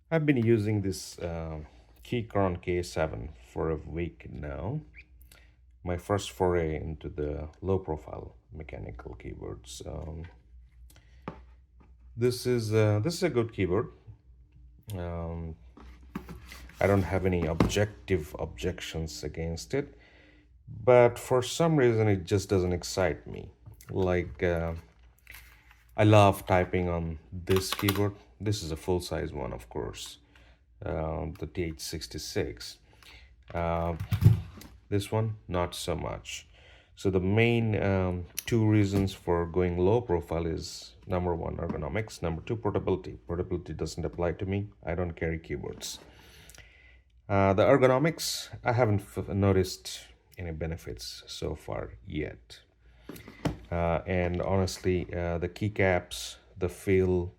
I've been using this Keychron K7 for a week now. My first foray into the low profile mechanical keyboards. This is a good keyboard. Um, I don't have any objective objections against it, but for some reason it just doesn't excite me. Like I love typing on this keyboard. This is a full size one, of course, the TH66. Uh, this one, not so much. So the main two reasons for going low profile is number one, ergonomics. Number two, portability. Portability doesn't apply to me. I don't carry keyboards. The ergonomics, I haven't noticed any benefits so far yet. And honestly, the keycaps, the feel,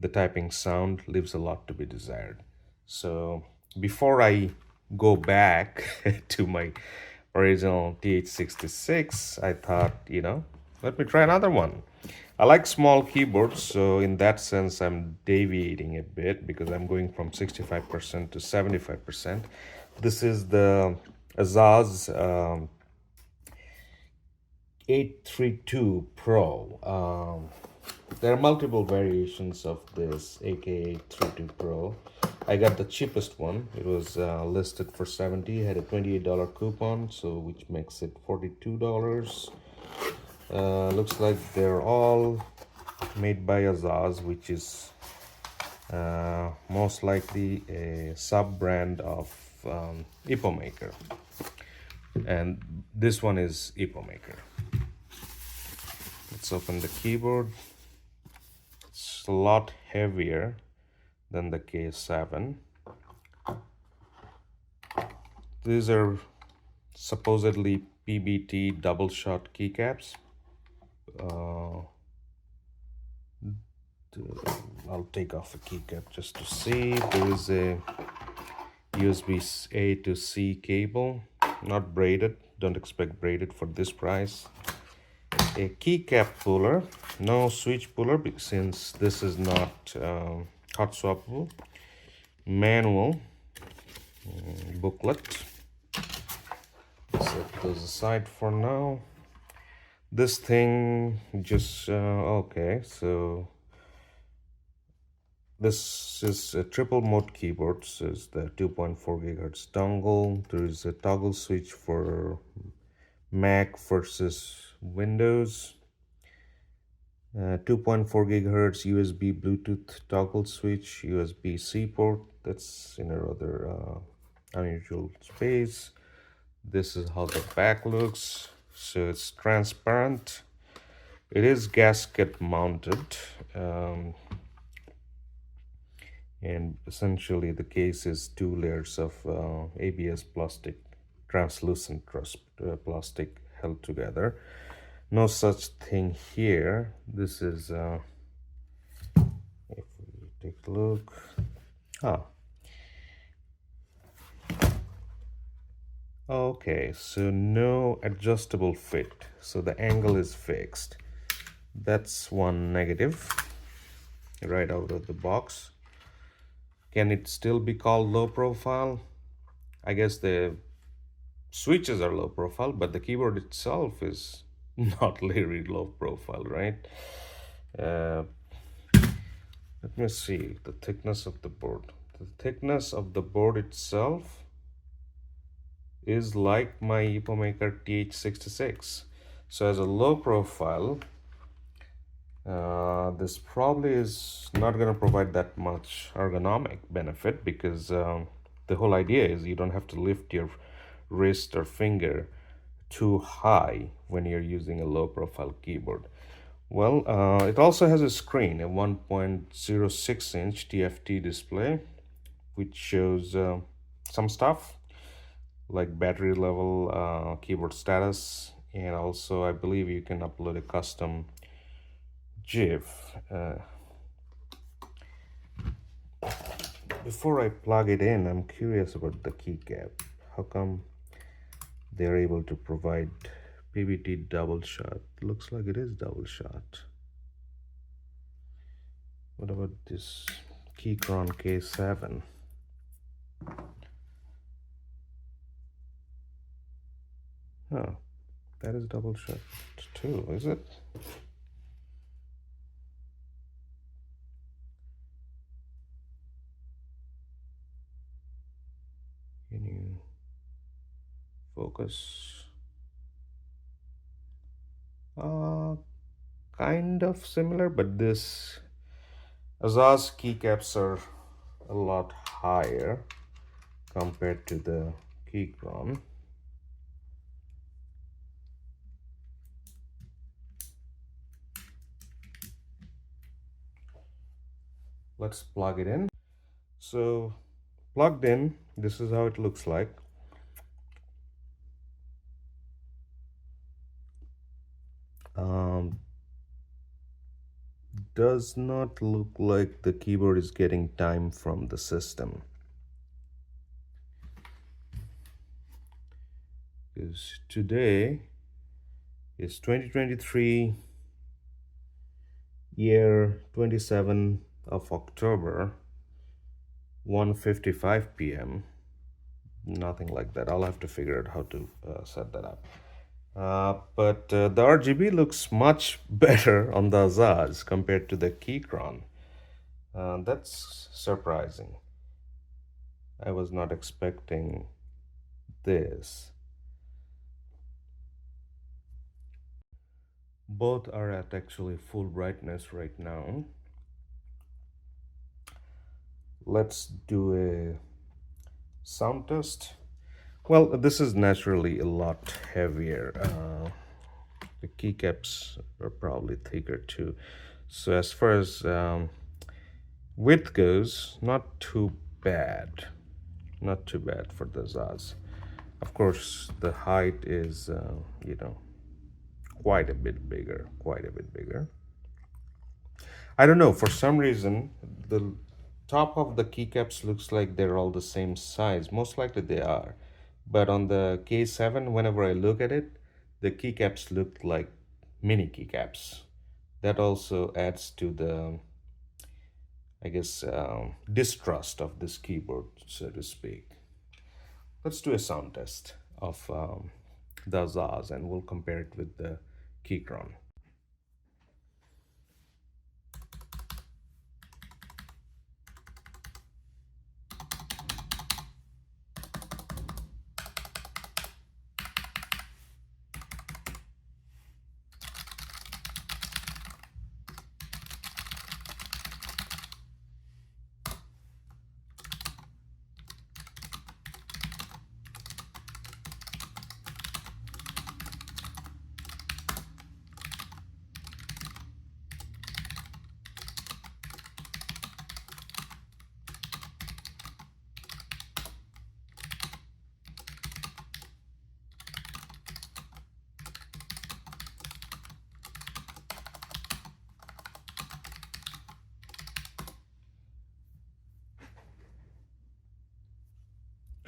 the typing sound leaves a lot to be desired. So before I go back to my original TH66, I thought, let me try another one. I like small keyboards, so in that sense, I'm deviating a bit because I'm going from 65% to 75%. This is the Ajazz 832 Pro. There are multiple variations of this AK832 Pro. I got the cheapest one. It was listed for 70, had a $28 coupon, so which makes it $42. Looks like they're all made by Ajazz, which is most likely a sub-brand of Maker, and this one is Maker. Let's open the keyboard. It's a lot heavier than the K7. These are supposedly PBT double shot keycaps. I'll take off the keycap just to see. There is a USB A to C cable, not braided. Don't expect braided for this price. A keycap puller, no switch puller since this is not hot swappable. Manual booklet. Set those aside for now. This thing just okay, so this is a triple mode keyboard. So it's the 2.4 gigahertz dongle. There is a toggle switch for Mac versus Windows. 2.4 gigahertz USB Bluetooth toggle switch, USB-C port. That's in a rather unusual space. This is how the back looks. So it's transparent. It is gasket mounted. And essentially the case is two layers of ABS plastic, translucent plastic held together. No such thing here. This is if we take a look, okay, so no adjustable fit, so the angle is fixed. That's one negative right out of the box. Can it still be called low profile? I guess the switches are low profile, but the keyboard itself is not very low profile, right? Let me see the thickness of the board. The thickness of the board itself is like my Maker TH66. So as a low profile, this probably is not going to provide that much ergonomic benefit because the whole idea is you don't have to lift your wrist or finger too high when you're using a low profile keyboard. Well, it also has a screen, a 1.06 inch TFT display, which shows some stuff like battery level, keyboard status, and also I believe you can upload a custom GIF. Before I plug it in, I'm curious about the keycap. How come they're able to provide PBT double shot? Looks like it is double shot. What about this Keychron K7. Oh, that is double shift too, is it? Can you focus? Kind of similar, but this Ajazz keycaps are a lot higher compared to the Keychron. Let's plug it in. So plugged in, this is how it looks like. Does not look like the keyboard is getting time from the system, because today is 2023 year 27 of October, 1:55 p.m. Nothing like that. I'll have to figure out how to set that up. But the RGB looks much better on the Ajazz compared to the Keychron. That's surprising. I was not expecting this. Both are at actually full brightness right now. Let's do a sound test. Well, this is naturally a lot heavier. The keycaps are probably thicker too. So as far as width goes, not too bad. Not too bad for the Ajazz. Of course, the height is, quite a bit bigger, I don't know, for some reason, the top of the keycaps looks like they're all the same size. Most likely they are. But on the K7, whenever I look at it, the keycaps look like mini keycaps. That also adds to the, I guess, distrust of this keyboard, so to speak. Let's do a sound test of the Ajazz, and we'll compare it with the Keychron.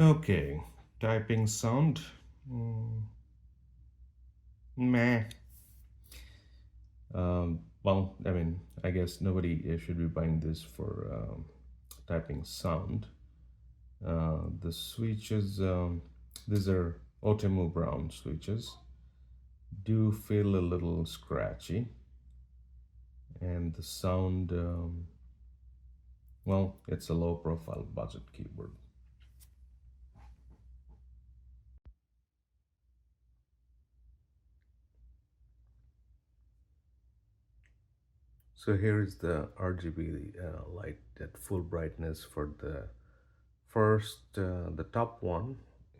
Okay, typing sound. Meh. Well, I mean, I guess nobody should be buying this for typing sound. The switches, these are Otemu Brown switches, do feel a little scratchy. And the sound, well, it's a low profile budget keyboard. So here is the RGB light at full brightness for the first, the top one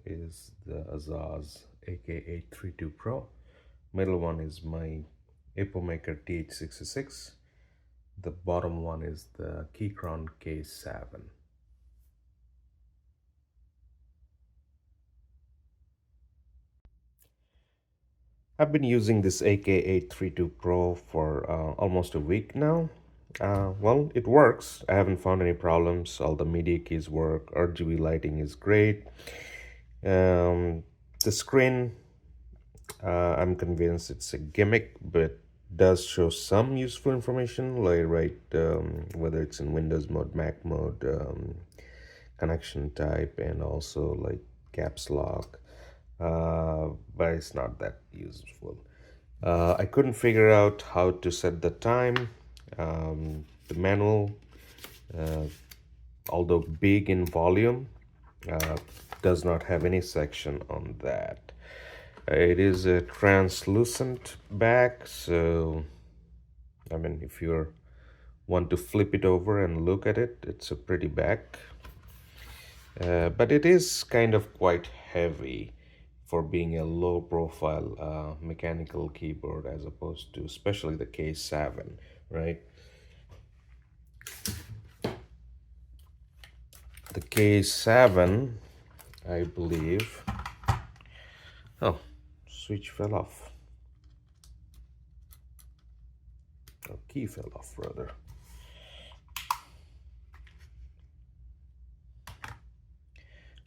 is the Ajazz AK832Pro. Middle one is my Maker TH66. The bottom one is the Keychron K7. I've been using this AK832Pro for almost a week now. Well, it works. I haven't found any problems. All the media keys work. RGB lighting is great. The screen, I'm convinced it's a gimmick, but does show some useful information, like whether it's in Windows mode, Mac mode, connection type, and also like caps lock, but it's not that useful. I couldn't figure out how to set the time. The manual, uh, although big in volume, uh, does not have any section on that. It is a translucent back, so I mean, if you want to flip it over and look at it, it's a pretty back. But it is kind of quite heavy for being a low profile mechanical keyboard, as opposed to especially the K7, right? The K7, I believe. Oh, switch fell off. Oh, key fell off, rather.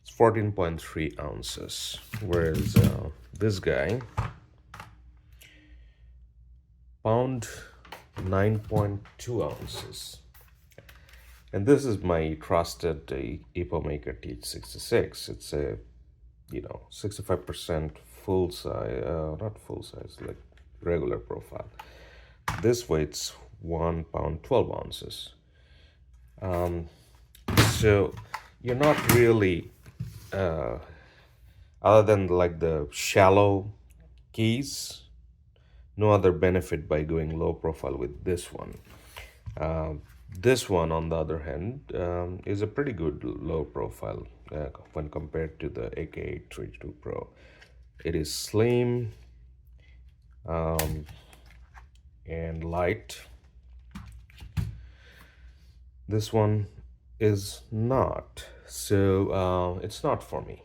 It's 14.3 ounces, whereas this guy, pound 9.2 ounces. And this is my trusted EPO Maker TH66. It's a 65% full size, not full size, like regular profile. This weighs 1 pound 12 ounces. So you're not really, other than like the shallow keys, no other benefit by going low profile with this one. This one, on the other hand, is a pretty good low profile when compared to the AK832Pro. It is slim and light. This one is not, so it's not for me.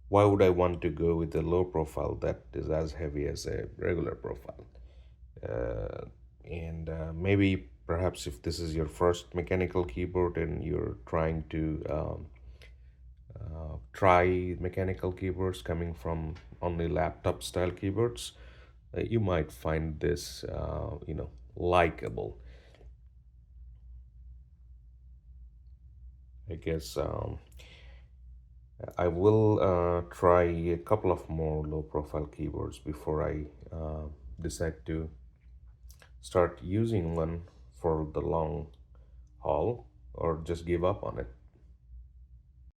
Why would I want to go with a low profile that is as heavy as a regular profile? And maybe perhaps if this is your first mechanical keyboard and you're trying to try mechanical keyboards coming from only laptop style keyboards, you might find this likable. I guess I will try a couple of more low profile keyboards before I decide to start using one for the long haul or just give up on it.